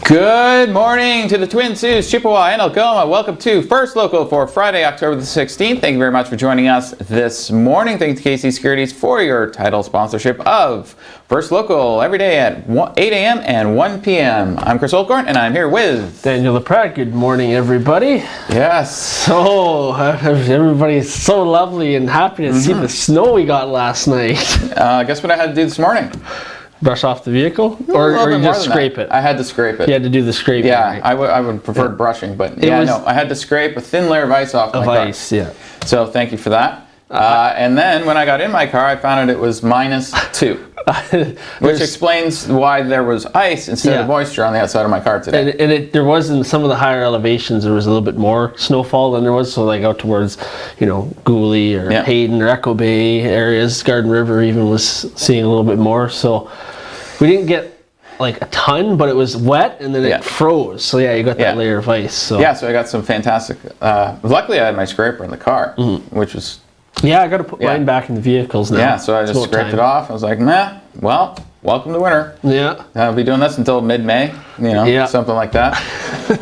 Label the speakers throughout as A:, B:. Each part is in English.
A: Good morning to the Twin Saults, Chippewa, and Algoma. Welcome to First Local for Friday, October the 16th. Thank you very much for joining us this morning. Thank you to KC Securities for your title sponsorship of First Local every day at 8 a.m. and 1 p.m. I'm Chris Olcorn, and I'm here with
B: Daniel LaPratt. Good morning, everybody.
A: Yes.
B: So, everybody's so lovely and happy to see the snow we got last night.
A: Guess what I had to do this morning?
B: Brush off the vehicle? Or you just scrape it?
A: I had to scrape it.
B: You had to do the scraping.
A: Yeah,
B: right?
A: I would prefer brushing, but I had to scrape a thin layer of ice off my car.
B: Ice, yeah.
A: So thank you for that. And then when I got in my car, I found out it was -2, which explains why there was ice instead of moisture on the outside of my car today.
B: And there was in some of the higher elevations, there was a little bit more snowfall than there was. So like out towards, Gooley or Hayden or Echo Bay areas, Garden River even was seeing a little bit more. So we didn't get like a ton, but it was wet and then it froze. So you got that layer of ice. So
A: so I got some fantastic. Luckily, I had my scraper in the car, which was.
B: Yeah, I got to put mine back in the vehicles now.
A: Yeah, so I just scraped it off. I was like, well, welcome to winter.
B: Yeah.
A: I'll be doing this until mid-May, something like that.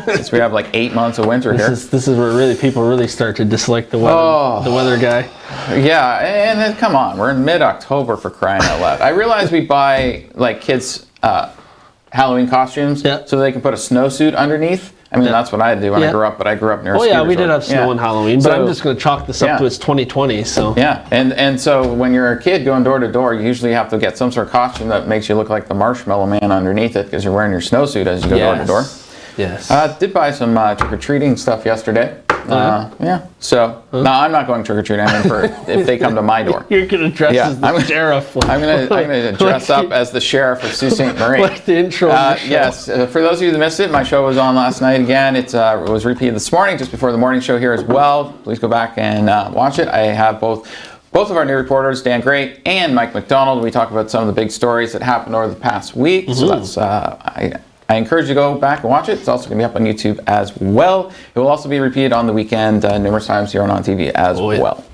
A: Since we have like 8 months of winter here.
B: This is where people really start to dislike the weather guy.
A: Yeah, and then come on, we're in mid-October for crying out loud. I realize we buy like kids' Halloween costumes so they can put a snowsuit underneath. I mean, that's what I did when I grew up, but I grew up near a ski resort.
B: We did have snow on Halloween, but I'm just going to chalk this up to it's 2020, so.
A: Yeah, and so when you're a kid going door to door, you usually have to get some sort of costume that makes you look like the Marshmallow Man underneath it because you're wearing your snowsuit as you go door to door.
B: Yes.
A: Did buy some trick-or-treating stuff yesterday. So, no, I'm not going trick-or-treating. I mean, if they come to my door.
B: You're going to dress as the sheriff.
A: I'm going to dress up as the sheriff of Sault Ste. Marie.
B: Like the intro of the show.
A: Yes, for those of you that missed it, my show was on last night again. It was repeated this morning, just before the morning show here as well. Please go back and watch it. I have both of our new reporters, Dan Gray and Mike McDonald. We talk about some of the big stories that happened over the past week. So that's I encourage you to go back and watch it. It's also going to be up on YouTube as well. It will also be repeated on the weekend numerous times here on TV as well.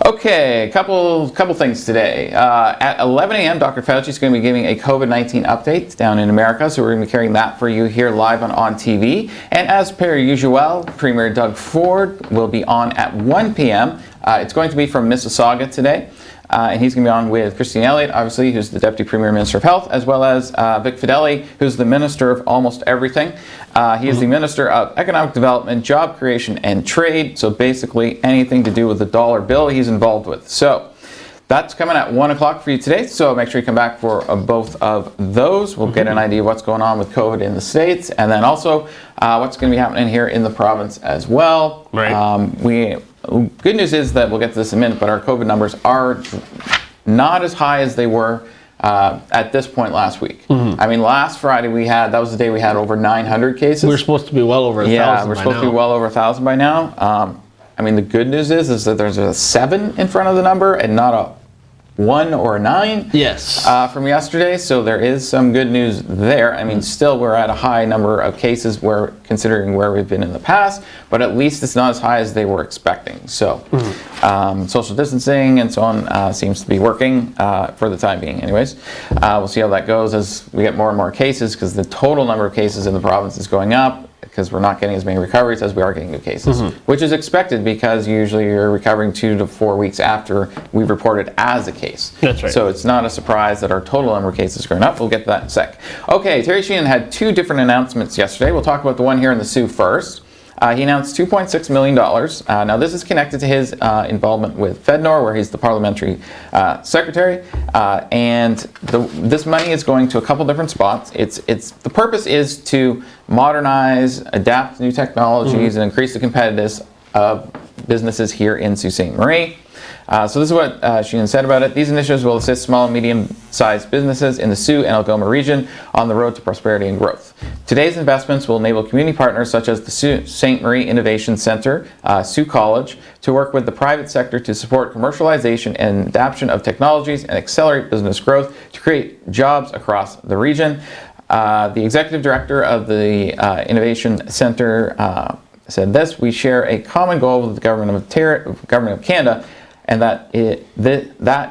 A: Okay, couple things today. At 11 a.m., Dr. Fauci is going to be giving a COVID-19 update down in America, so we're going to be carrying that for you here live on TV. And as per usual, Premier Doug Ford will be on at 1 p.m. It's going to be from Mississauga today. And he's going to be on with Christine Elliott, obviously, who's the Deputy Premier Minister of Health, as well as Vic Fedeli, who's the Minister of almost everything. He is the Minister of Economic Development, Job Creation, and Trade. So basically anything to do with the dollar bill he's involved with. So that's coming at 1 o'clock for you today. So make sure you come back for both of those. We'll get an idea of what's going on with COVID in the States, and then also what's going to be happening here in the province as well.
B: Right.
A: Good news is that we'll get to this in a minute, but our COVID numbers are not as high as they were at this point last week. I mean, last Friday that was the day we had over 900 cases.
B: We're supposed to be well over 1,000
A: Yeah, we're supposed to be well over 1,000 by now. I mean, the good news is that there's a 7 in front of the number and not a 1 or a 9 from yesterday, so there is some good news there. I mean, still we're at a high number of cases considering where we've been in the past, but at least it's not as high as they were expecting. So social distancing and so on seems to be working for the time being anyways. We'll see how that goes as we get more and more cases, because the total number of cases in the province is going up, because we're not getting as many recoveries as we are getting new cases, which is expected because usually you're recovering 2 to 4 weeks after we've reported as a case.
B: That's right.
A: So it's not a surprise that our total number of cases is going up. We'll get to that in a sec. Okay, Terry Sheehan had 2 different announcements yesterday. We'll talk about the one here in the Sioux first. He announced $2.6 million. Now, this is connected to his involvement with FedNor, where he's the parliamentary secretary. And this money is going to a couple different spots. The purpose is to modernize, adapt to new technologies, and increase the competitiveness of businesses here in Sault Ste. Marie. So this is what Sheehan said about it. These initiatives will assist small and medium-sized businesses in the Sioux and Algoma region on the road to prosperity and growth. Today's investments will enable community partners such as the Sault Ste. Marie Innovation Center, Sioux College, to work with the private sector to support commercialization and adoption of technologies and accelerate business growth to create jobs across the region. The executive director of the Innovation Center said this: "We share a common goal with the government of Canada and that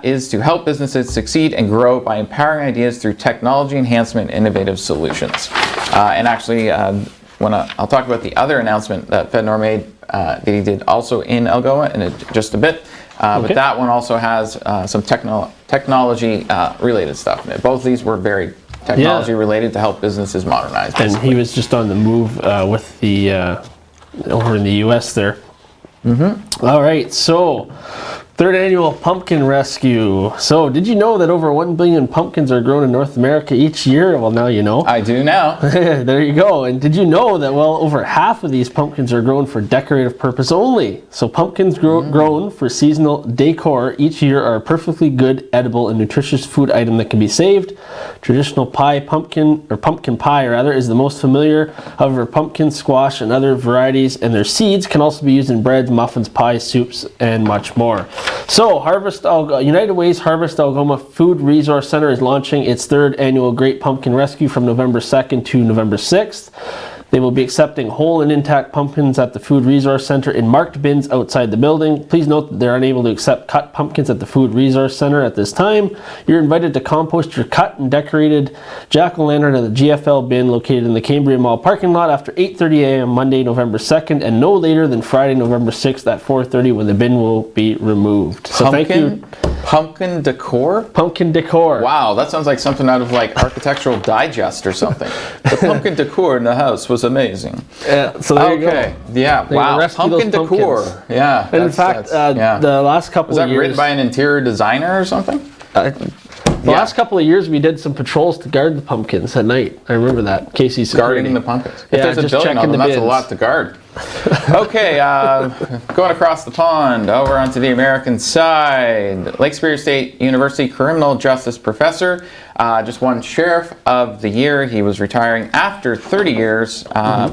A: is to help businesses succeed and grow by empowering ideas through technology enhancement and innovative solutions. And actually, I'll talk about the other announcement that FedNor made that he did also in Algoa in just a bit. But that one also has some technology related stuff. Both of these were very technology related to help businesses modernize.
B: And he was just on the move with the over in the U.S. there. All right, so third annual pumpkin rescue. So did you know that over 1 billion pumpkins are grown in North America each year? Well, now you know.
A: I do now.
B: There you go. And did you know that over half of these pumpkins are grown for decorative purpose only? So pumpkins grown for seasonal decor each year are a perfectly good, edible, and nutritious food item that can be saved. Traditional pumpkin pie is the most familiar. However, pumpkin, squash, and other varieties and their seeds can also be used in breads, muffins, pies, soups, and much more. So, United Way's Harvest Algoma Food Resource Center is launching its third annual Great Pumpkin Rescue from November 2nd to November 6th. They will be accepting whole and intact pumpkins at the Food Resource Center in marked bins outside the building. Please note that they're unable to accept cut pumpkins at the Food Resource Center at this time. You're invited to compost your cut and decorated jack-o'-lantern at the GFL bin located in the Cambria Mall parking lot after 8:30 a.m. Monday, November 2nd, and no later than Friday, November 6th at 4:30 when the bin will be removed. So thank you.
A: Pumpkin decor?
B: Pumpkin decor.
A: Wow, that sounds like something out of like Architectural Digest or something. The pumpkin decor in the house was amazing.
B: So there you go.
A: Yeah, wow. Pumpkin decor. Yeah.
B: And in fact, the last couple of years...
A: Was that written by an interior designer or something?
B: The last couple of years we did some patrols to guard the pumpkins at night. I remember that. Casey Security.
A: Guarding the pumpkins. If there's a building on them, that's a lot to guard. Okay, going across the pond, over onto the American side. Lake Superior State University criminal justice professor, just won Sheriff of the Year. He was retiring after 30 years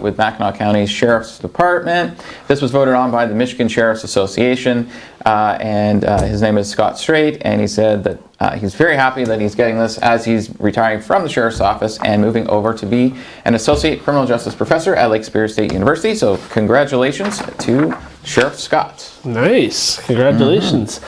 A: with Mackinac County's Sheriff's Department. This was voted on by the Michigan Sheriff's Association, and his name is Scott Strait, and he said that he's very happy that he's getting this as he's retiring from the Sheriff's Office and moving over to be an Associate Criminal Justice Professor at Lake Superior State University. So congratulations to Sheriff Scott. Nice.
B: Congratulations.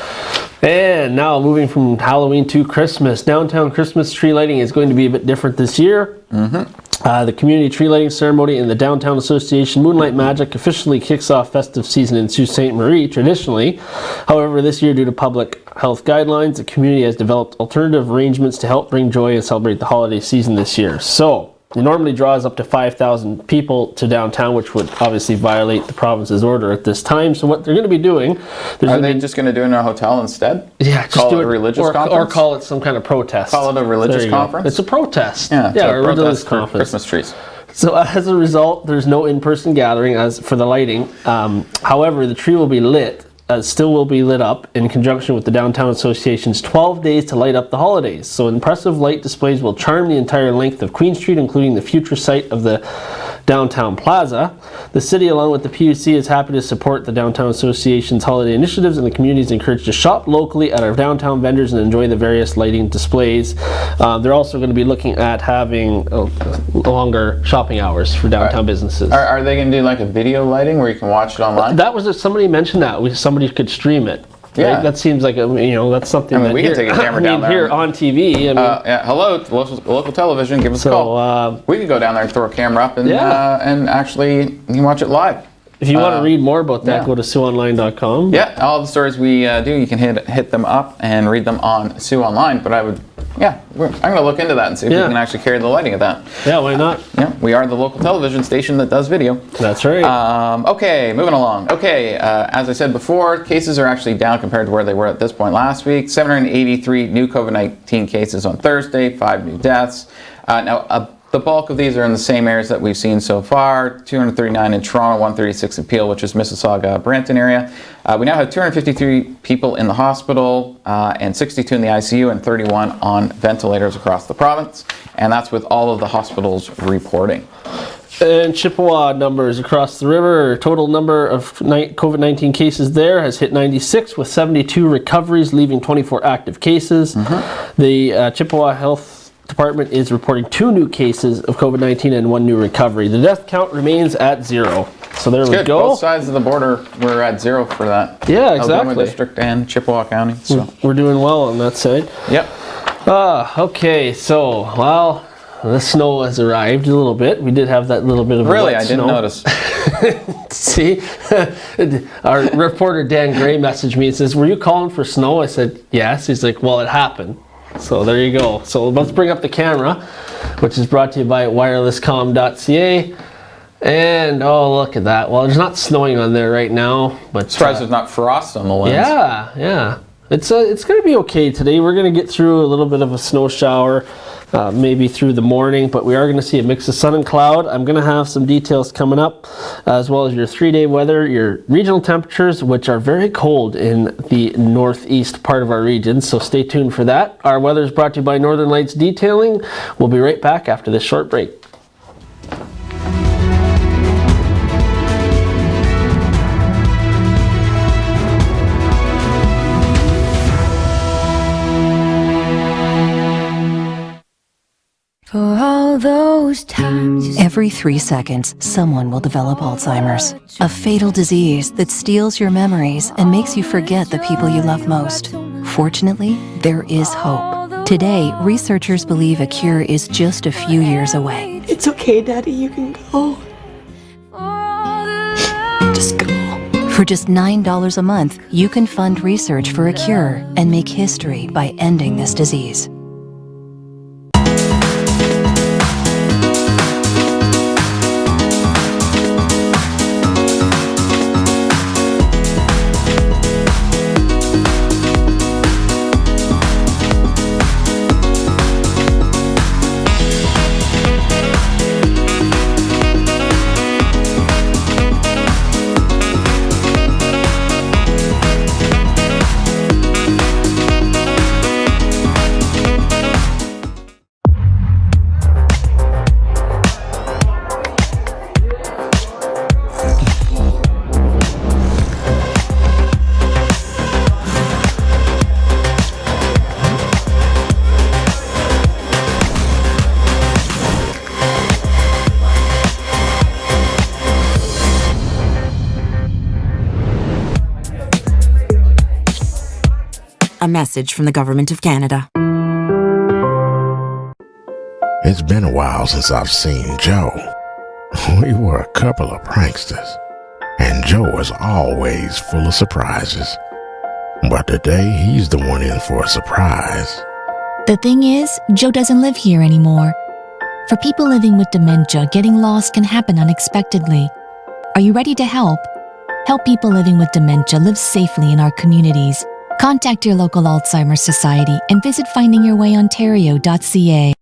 B: And now moving from Halloween to Christmas. Downtown Christmas tree lighting is going to be a bit different this year. The community tree lighting ceremony in the Downtown Association Moonlight Magic officially kicks off festive season in Sault Ste. Marie traditionally. However, this year due to public health guidelines, the community has developed alternative arrangements to help bring joy and celebrate the holiday season this year. So, it normally draws up to 5,000 people to downtown, which would obviously violate the province's order at this time. So what they're going to be doing...
A: Are they just going to do it in a hotel instead?
B: Yeah, just
A: call
B: do
A: it a religious conference?
B: Or call it some kind of protest.
A: Call it a religious conference?
B: It's a protest.
A: Yeah,
B: or a religious conference.
A: Christmas trees.
B: So as a result, there's no in-person gathering as for the lighting. However, the tree will be lit. Still will be lit up in conjunction with the Downtown Association's 12 days to light up the holidays. So impressive light displays will charm the entire length of Queen Street, including the future site of the Downtown Plaza. The city, along with the PUC, is happy to support the Downtown Association's holiday initiatives, and the community is encouraged to shop locally at our downtown vendors and enjoy the various lighting displays. They're also going to be looking at having longer shopping hours for downtown businesses.
A: Are they going to do like a video lighting where you can watch it online?
B: That was somebody mentioned that somebody could stream it.
A: Yeah,
B: right? That seems like that's something.
A: I mean, we can take a camera down there.
B: Here on TV.
A: Hello, local television. Give us a call. We can go down there and throw a camera up and actually you can watch it live.
B: If you want to read more about that, go to SiouxOnline.com.
A: Yeah, all the stories we do, you can hit them up and read them on Sioux Online. But I'm going to look into that and see if we can actually carry the lighting of that.
B: Yeah, why not?
A: Yeah, we are the local television station that does video.
B: That's right.
A: Okay, moving along. Okay, as I said before, cases are actually down compared to where they were at this point last week. 783 new COVID-19 cases on Thursday, 5 new deaths. The bulk of these are in the same areas that we've seen so far. 239 in Toronto, 136 in Peel, which is Mississauga, Brampton area. We now have 253 people in the hospital and 62 in the ICU and 31 on ventilators across the province. And that's with all of the hospitals reporting.
B: And Chippewa numbers across the river. Total number of COVID-19 cases there has hit 96 with 72 recoveries, leaving 24 active cases. The Chippewa Health Department is reporting 2 new cases of COVID-19 and 1 new recovery. The death count remains at 0. So there we
A: Good.
B: go.
A: Both sides of the border we're at 0 for that.
B: Yeah,
A: Algoma
B: exactly.
A: District and Chippewa County. So
B: We're doing well on that side.
A: yep.
B: Okay, so, well, the snow has arrived a little bit. We did have that little bit of
A: Really,
B: wet
A: I didn't
B: snow.
A: notice.
B: See, our reporter Dan Gray messaged me and says, "Were you calling for snow?" I said, "Yes." He's like, "Well, it happened." So there you go. So let's bring up the camera, which is brought to you by wirelesscom.ca. And oh, look at that. Well, there's not snowing on there right now, but
A: Surprised there's not frost on the lens.
B: yeah. It's going to be okay today. We're going to get through a little bit of a snow shower, maybe through the morning, but we are going to see a mix of sun and cloud. I'm going to have some details coming up, as well as your 3-day weather, your regional temperatures, which are very cold in the northeast part of our region, so stay tuned for that. Our weather is brought to you by Northern Lights Detailing. We'll be right back after this short break.
C: For all those times.
D: Every 3 seconds, someone will develop Alzheimer's, a fatal disease that steals your memories and makes you forget the people you love most. Fortunately, there is hope. Today, researchers believe a cure is just a few years away.
E: It's okay, Daddy, you can go. Just go.
D: For just $9 a month, you can fund research for a cure and make history by ending this disease.
F: A message from the Government of Canada.
G: It's been a while since I've seen Joe. We were a couple of pranksters, and Joe was always full of surprises. But today, he's the one in for a surprise.
H: The thing is, Joe doesn't live here anymore. For people living with dementia, getting lost can happen unexpectedly. Are you ready to help? Help people living with dementia live safely in our communities. Contact your local Alzheimer's Society and visit findingyourwayontario.ca.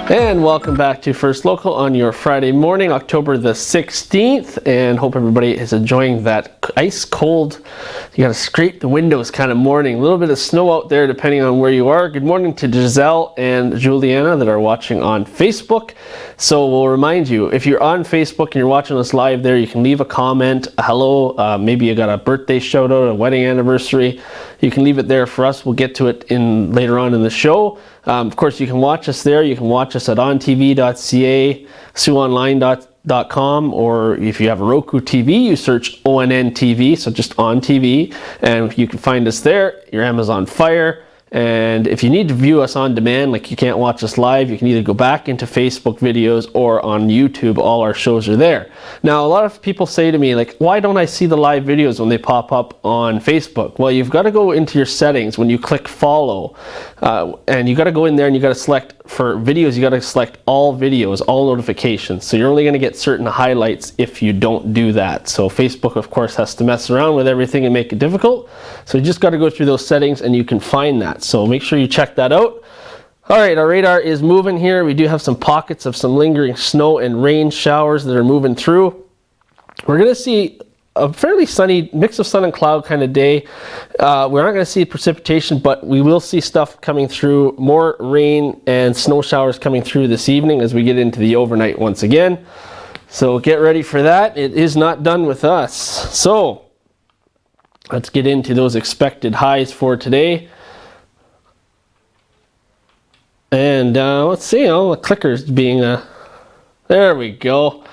B: And welcome back to First Local on your Friday morning, October the 16th, and hope everybody is enjoying that ice cold, you gotta scrape the windows kind of morning. A little bit of snow out there depending on where you are. Good morning to Giselle and Juliana that are watching on Facebook. So we'll remind you, if you're on Facebook and you're watching us live there, you can leave a comment, a hello, maybe you got a birthday shout out, a wedding anniversary. You can leave it there for us. We'll get to it later on in the show. Of course, you can watch us there. You can watch us at ontv.ca, siouxonline.com, or if you have a Roku TV, you search ONN TV, so just on TV, and you can find us there. Your Amazon Fire. And if you need to view us on demand, like you can't watch us live, you can either go back into Facebook videos or on YouTube. All our shows are there. Now, a lot of people say to me, like, why don't I see the live videos when they pop up on Facebook? Well, you've got to go into your settings when you click follow, and you got to go in there and you got to select for videos, you got to select all videos, all notifications. So you're only going to get certain highlights if you don't do that. So Facebook, of course, has to mess around with everything and make it difficult. So you just got to go through those settings and you can find that. So make sure you check that out. All right, our radar is moving here. We do have some pockets of some lingering snow and rain showers that are moving through. We're going to see a fairly sunny mix of sun and cloud kind of day. We're not going to see precipitation, but we will see stuff coming through, more rain and snow showers coming through this evening as we get into the overnight once again. So get ready for that. It is not done with us. So Let's get into those expected highs for today. And let's see, the clicker's being there we go.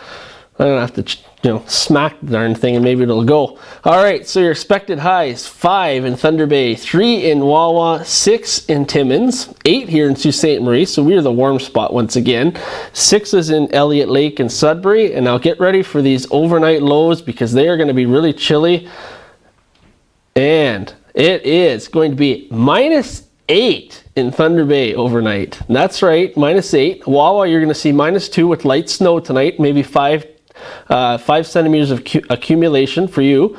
B: I'm gonna have to smack the darn thing and maybe it'll go. All right, so your expected highs: 5 in Thunder Bay, 3 in Wawa, 6 in Timmins, 8 here in Sault Ste. Marie, so we're the warm spot once again. 6 is in Elliott Lake and Sudbury, and now get ready for these overnight lows because they are going to be really chilly. And it is going to be -8 in Thunder Bay overnight. That's right, -8. Wawa, you're going to see -2 with light snow tonight, maybe 5 centimeters of accumulation for you.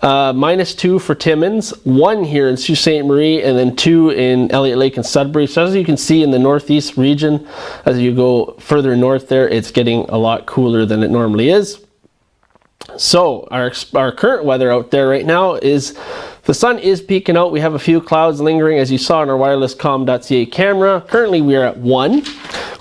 B: -2 for Timmins, 1 here in Sault Ste. Marie, and then 2 in Elliott Lake and Sudbury. So as you can see in the northeast region, as you go further north there, it's getting a lot cooler than it normally is. So our current weather out there right now is the sun is peeking out. We have a few clouds lingering, as you saw in our wirelesscom.ca camera. Currently we are at 1.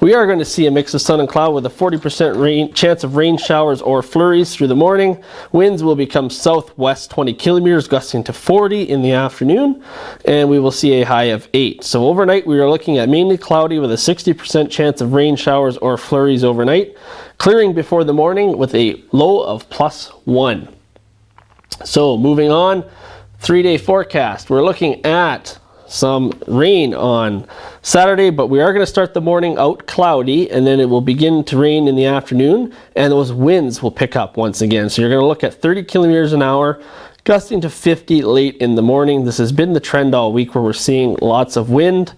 B: We are going to see a mix of sun and cloud with a 40% chance of rain showers or flurries through the morning. Winds will become southwest 20 kilometers, gusting to 40 in the afternoon, and we will see a high of 8. So overnight we are looking at mainly cloudy with a 60% chance of rain showers or flurries overnight, clearing before the morning with a low of +1. So moving on, 3-day forecast. We're looking at some rain on Saturday, but we are going to start the morning out cloudy, and then it will begin to rain in the afternoon, and those winds will pick up once again. So you're going to look at 30 kilometers an hour, gusting to 50 late in the morning. This has been the trend all week where we're seeing lots of wind.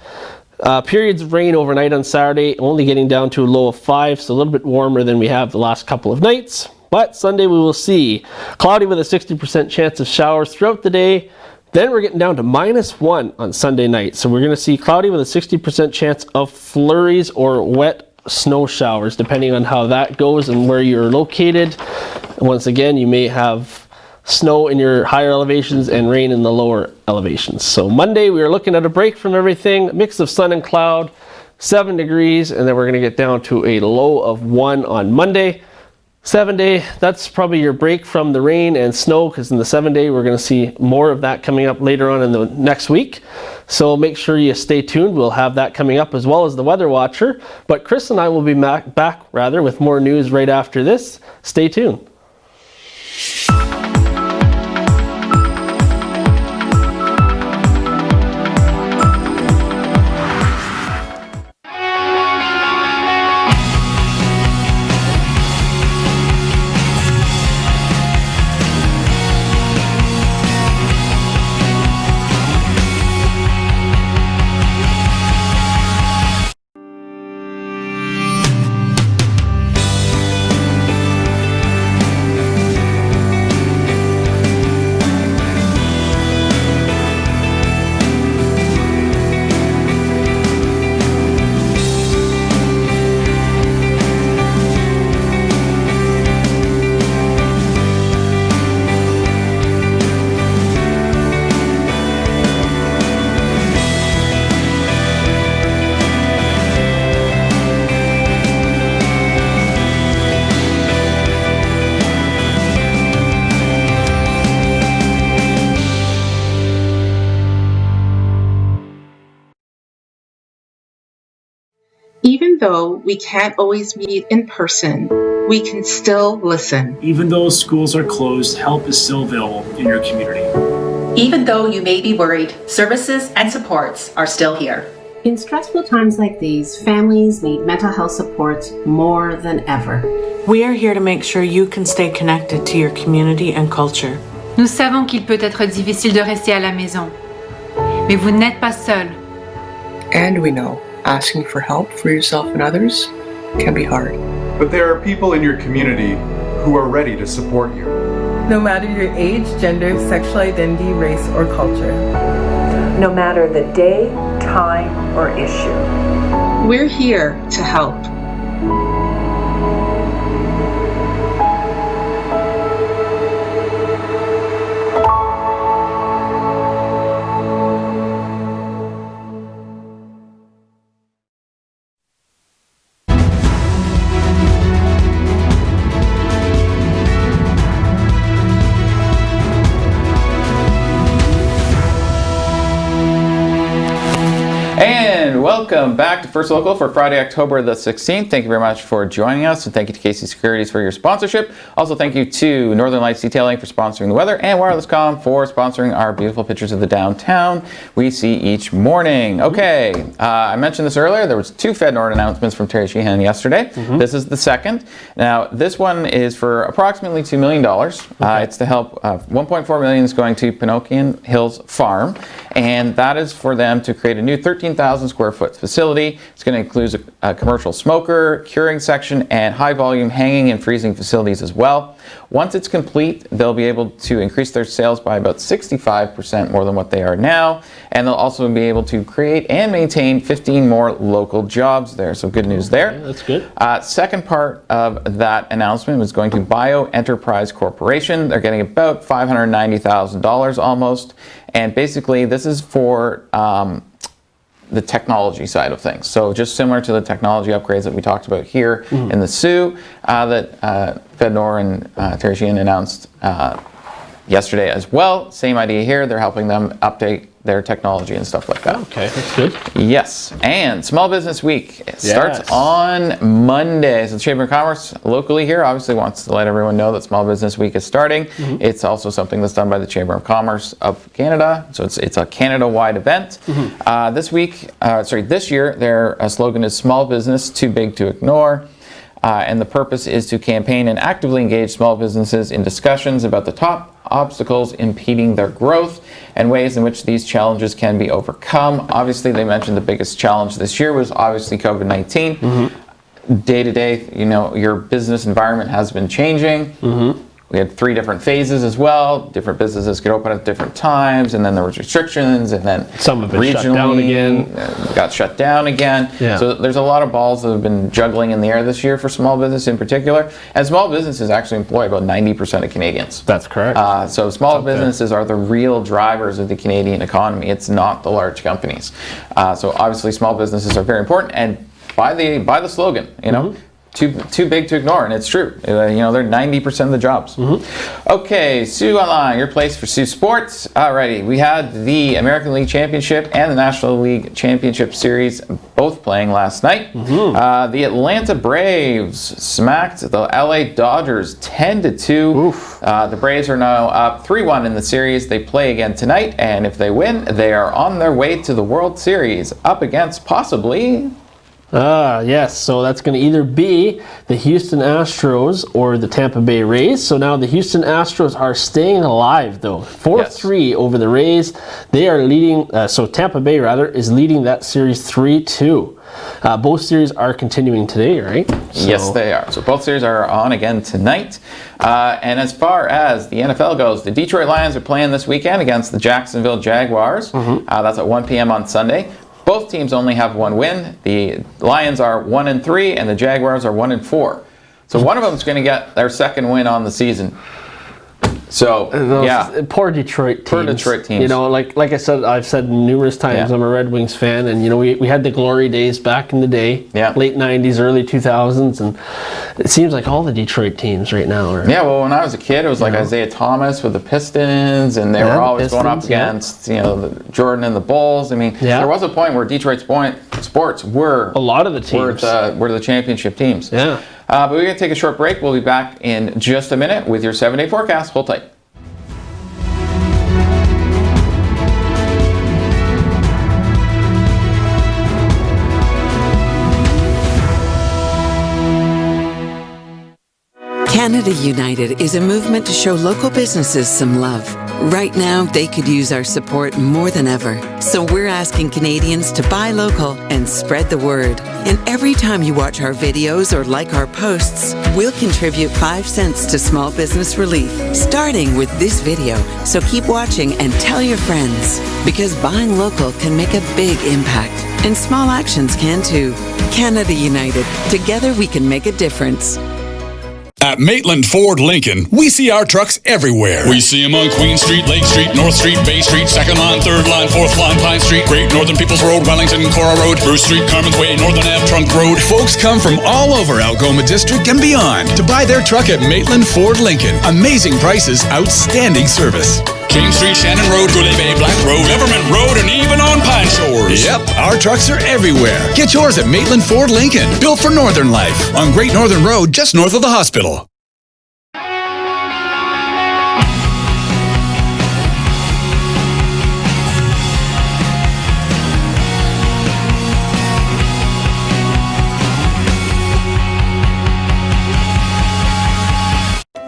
B: Periods of rain overnight on Saturday, only getting down to a low of 5, so a little bit warmer than we have the last couple of nights. But Sunday we will see cloudy with a 60% chance of showers throughout the day. Then we're getting down to -1 on Sunday night. So we're going to see cloudy with a 60% chance of flurries or wet snow showers, depending on how that goes and where you're located. Once again, you may have snow in your higher elevations and rain in the lower elevations. So Monday we are looking at a break from everything, mix of sun and cloud, 7 degrees, and then we're going to get down to a low of 1 on Monday. 7-day, that's probably your break from the rain and snow, because in the 7-day we're going to see more of that coming up later on in the next week. So make sure you stay tuned. We'll have that coming up as well as the Weather Watcher. But Chris and I will be back with more news right after this. Stay tuned.
I: Even though we can't always meet in person, we can still listen.
J: Even though schools are closed, help is still available in your community.
K: Even though you may be worried, services and supports are still here.
L: In stressful times like these, families need mental health supports more than ever.
E: We are here to make sure you can stay connected to your community and culture.
M: Nous savons qu'il peut être difficile de rester à la maison, mais vous n'êtes pas seul.
N: And we know asking for help for yourself and others can be hard.
O: But there are people in your community who are ready to support you.
P: No matter your age, gender, sexual identity, race, or culture.
Q: No matter the day, time, or issue.
I: We're here to help.
A: Welcome back to First Local for Friday, October the 16th. Thank you very much for joining us, and thank you to Casey Securities for your sponsorship. Also, thank you to Northern Lights Detailing for sponsoring the weather, and Wireless.com for sponsoring our beautiful pictures of the downtown we see each morning. Okay, I mentioned this earlier. There was 2 FedNord announcements from Terry Sheehan yesterday. This is the second. Now, this one is for approximately $2 million. It's to help. $1.4 million is going to Pinocchio Hills Farm, and that is for them to create a new 13,000 square foot facility. It's going to include a commercial smoker, curing section, and high volume hanging and freezing facilities as well. Once it's complete, they'll be able to increase their sales by about 65% more than what they are now, and they'll also be able to create and maintain 15 more local jobs there. So good news there.
B: Okay, that's good.
A: Second part of that announcement was going to Bio Enterprise Corporation. They're getting about $590,000 almost, and basically this is for the technology side of things. So just similar to the technology upgrades that we talked about here in the Sioux that FedNor and Terry Sheehan announced yesterday as well. Same idea here. They're helping them update their technology and stuff like that.
B: Okay, that's good.
A: Yes, and Small Business Week starts on Monday. So the Chamber of Commerce locally here obviously wants to let everyone know that Small Business Week is starting. It's also something that's done by the Chamber of Commerce of Canada. So it's a Canada-wide event. This year, their slogan is "Small Business Too Big to Ignore." And the purpose is to campaign and actively engage small businesses in discussions about the top obstacles impeding their growth and ways in which these challenges can be overcome. Obviously, they mentioned the biggest challenge this year was obviously COVID-19. Day to day, your business environment has been changing. We had 3 different phases as well. Different businesses could open at different times, and then there was restrictions, and then
B: some have been shut down again.
A: Got shut down again.
B: Yeah.
A: So there's a lot of balls that have been juggling in the air this year for small business in particular. And small businesses actually employ about 90% of Canadians.
B: That's correct.
A: So small businesses are the real drivers of the Canadian economy. It's not the large companies. So obviously small businesses are very important, and by the slogan, too big to ignore, and it's true. They're 90% of the jobs. Okay, Sioux Online, your place for Sioux sports. Alrighty, we had the American League Championship and the National League Championship Series both playing last night. The Atlanta Braves smacked the LA Dodgers 10-2. The Braves are now up 3-1 in the series. They play again tonight, and if they win, they are on their way to the World Series, up against possibly...
B: yes, so that's going to either be the Houston Astros or the Tampa Bay Rays. So now the Houston Astros are staying alive, though. 4-3 over the Rays. They are leading, so Tampa Bay, rather, is leading that series 3-2. Both series are continuing today, right?
A: Yes, they are. So both series are on again tonight. And as far as the NFL goes, the Detroit Lions are playing this weekend against the Jacksonville Jaguars. That's at 1 p.m. on Sunday. Both teams only have 1 win. The Lions are 1-3, and the Jaguars are 1-4. So one of them is going to get their second win on the season. So
B: poor Detroit teams.
A: Poor Detroit teams.
B: Like I said, I've said numerous times, I'm a Red Wings fan, and we had the glory days back in the day, late '90s, early 2000s, and it seems like all the Detroit teams right now are.
A: Yeah, well, when I was a kid, it was like Isaiah Thomas with the Pistons, and they were always going up against the Jordan and the Bulls. I mean, there was a point where Detroit sports were
B: a lot of the teams
A: were the championship teams.
B: Yeah.
A: But we're going to take a short break. We'll be back in just a minute with your 7-day forecast. Hold tight.
R: Canada United is a movement to show local businesses some love. Right now, they could use our support more than ever. So we're asking Canadians to buy local and spread the word. And every time you watch our videos or like our posts, we'll contribute 5 cents to small business relief, starting with this video. So keep watching and tell your friends, because buying local can make a big impact. And small actions can too. Canada United. Together we can make a difference.
S: At Maitland Ford Lincoln, we see our trucks everywhere. We see them on Queen Street, Lake Street, North Street, Bay Street, 2nd line, 3rd line, 4th line, Pine Street, Great Northern Peoples Road, Wellington, Cora Road, Bruce Street, Carmen's Way, Northern Ave, Trunk Road. Folks come from all over Algoma District and beyond to buy their truck at Maitland Ford Lincoln. Amazing prices, outstanding service. King Street, Shannon Road, Goulet Bay, Black Road, Government Road, and even on Pine Shores. Yep, our Our trucks are everywhere. Get yours at Maitland Ford Lincoln. Built for Northern life. On Great Northern Road, just north of the hospital.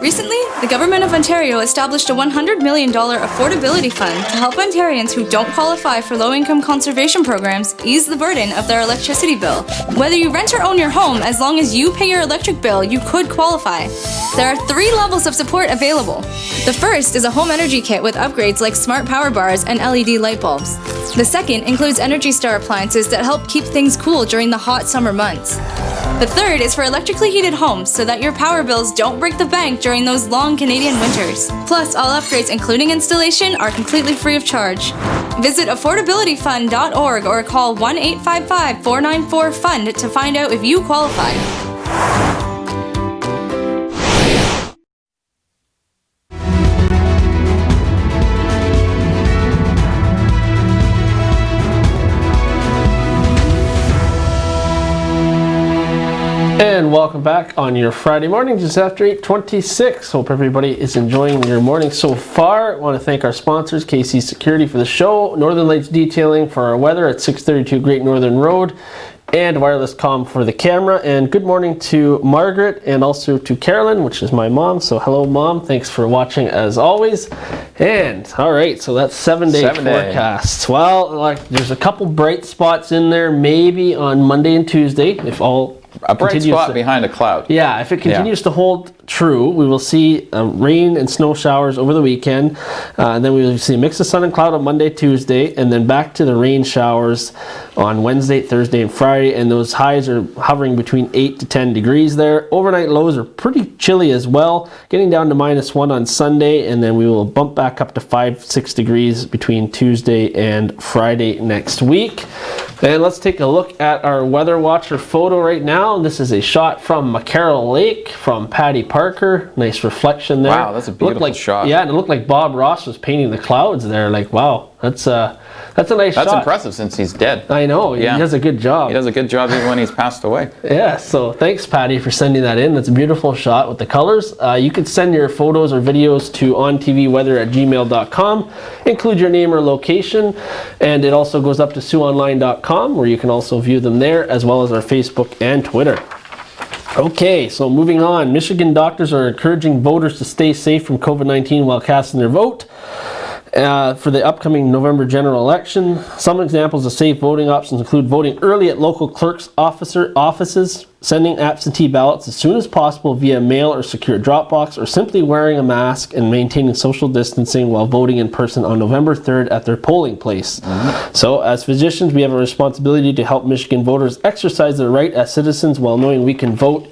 T: Recently, the Government of Ontario established a $100 million affordability fund to help Ontarians who don't qualify for low-income conservation programs ease the burden of their electricity bill. Whether you rent or own your home, as long as you pay your electric bill, you could qualify. There are 3 levels of support available. The first is a home energy kit with upgrades like smart power bars and LED light bulbs. The second includes Energy Star appliances that help keep things cool during the hot summer months. The third is for electrically heated homes so that your power bills don't break the bank during those long Canadian winters. Plus, all upgrades, including installation, are completely free of charge. Visit affordabilityfund.org or call 1-855-494-FUND to find out if you qualify.
B: And welcome back on your Friday morning, just after 8:26. Hope everybody is enjoying your morning so far. I want to thank our sponsors, KC Security for the show, Northern Lights Detailing for our weather at 632 Great Northern Road, and Wireless Comm for the camera. And good morning to Margaret and also to Carolyn, which is my mom. So hello, Mom. Thanks for watching as always. And all right, so that's 7-day forecast. Well, like there's a couple bright spots in there, maybe on Monday and Tuesday, if all
A: a bright spot behind a cloud.
B: Yeah, if it continues to hold true, we will see rain and snow showers over the weekend. And then we will see a mix of sun and cloud on Monday, Tuesday, and then back to the rain showers on Wednesday, Thursday, and Friday. And those highs are hovering between 8 to 10 degrees there. Overnight lows are pretty chilly as well, getting down to -1 on Sunday, and then we will bump back up to 5-6 degrees between Tuesday and Friday next week. And let's take a look at our Weather Watcher photo right now. This is a shot from McCarroll Lake from Patty Parker. Nice reflection there.
A: Wow, that's a beautiful shot.
B: Yeah, and it looked like Bob Ross was painting the clouds there. Like, wow, that's a nice shot.
A: That's impressive since he's dead.
B: I know, he does a good job.
A: He does a good job even when he's passed away.
B: Yeah, so thanks, Patty, for sending that in. That's a beautiful shot with the colors. You can send your photos or videos to ontvweather@gmail.com. Include your name or location, and it also goes up to SiouxOnline.com, where you can also view them there, as well as our Facebook and Twitter. Okay, so moving on. Michigan doctors are encouraging voters to stay safe from COVID-19 while casting their vote. For the upcoming November general election. Some examples of safe voting options include voting early at local clerk's offices, sending absentee ballots as soon as possible via mail or secure drop box, or simply wearing a mask and maintaining social distancing while voting in person on November 3rd at their polling place. So, as physicians, we have a responsibility to help Michigan voters exercise their right as citizens while knowing we can vote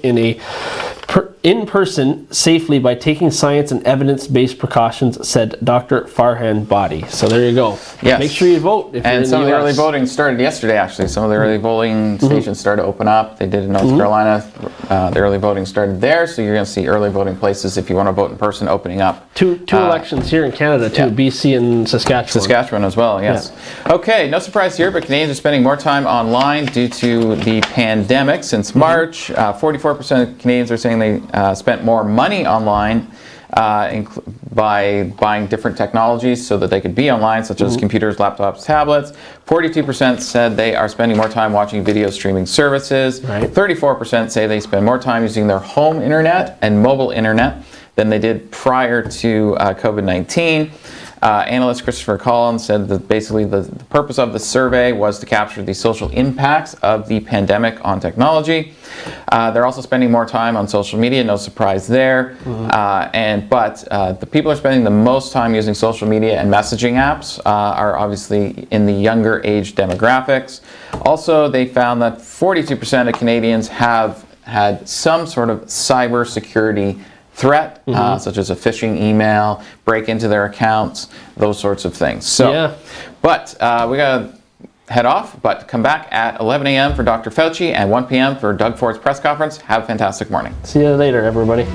B: in person safely by taking science and evidence-based precautions, said Dr. Farhan Badi. So there you go.
A: Yes.
B: Make sure you vote if you're in
A: some
B: the
A: of the
B: US.
A: early voting started yesterday, actually. Some of the early voting stations started to open up. They did in North Carolina. The early voting started there, so you're going to see early voting places if you want to vote in person opening up.
B: Two elections here in Canada, too, BC and Saskatchewan.
A: Saskatchewan as well, yes. Yeah. Okay, no surprise here, but Canadians are spending more time online due to the pandemic. Since March, 44% of Canadians are saying they spent more money online by buying different technologies so that they could be online, such as computers, laptops, tablets. 42% said they are spending more time watching video streaming services. 34% say they spend more time using their home internet and mobile internet than they did prior to COVID-19. Analyst Christopher Collins said that basically the purpose of the survey was to capture the social impacts of the pandemic on technology. They're also spending more time on social media, no surprise there. But the people who are spending the most time using social media and messaging apps are obviously in the younger age demographics. Also, they found that 42% of Canadians have had some sort of cybersecurity threat, such as a phishing email, break into their accounts, those sorts of things. So, but we got to head off, but come back at 11 a.m. for Dr. Fauci and 1 p.m. for Doug Ford's press conference. Have a fantastic morning.
B: See you later, everybody.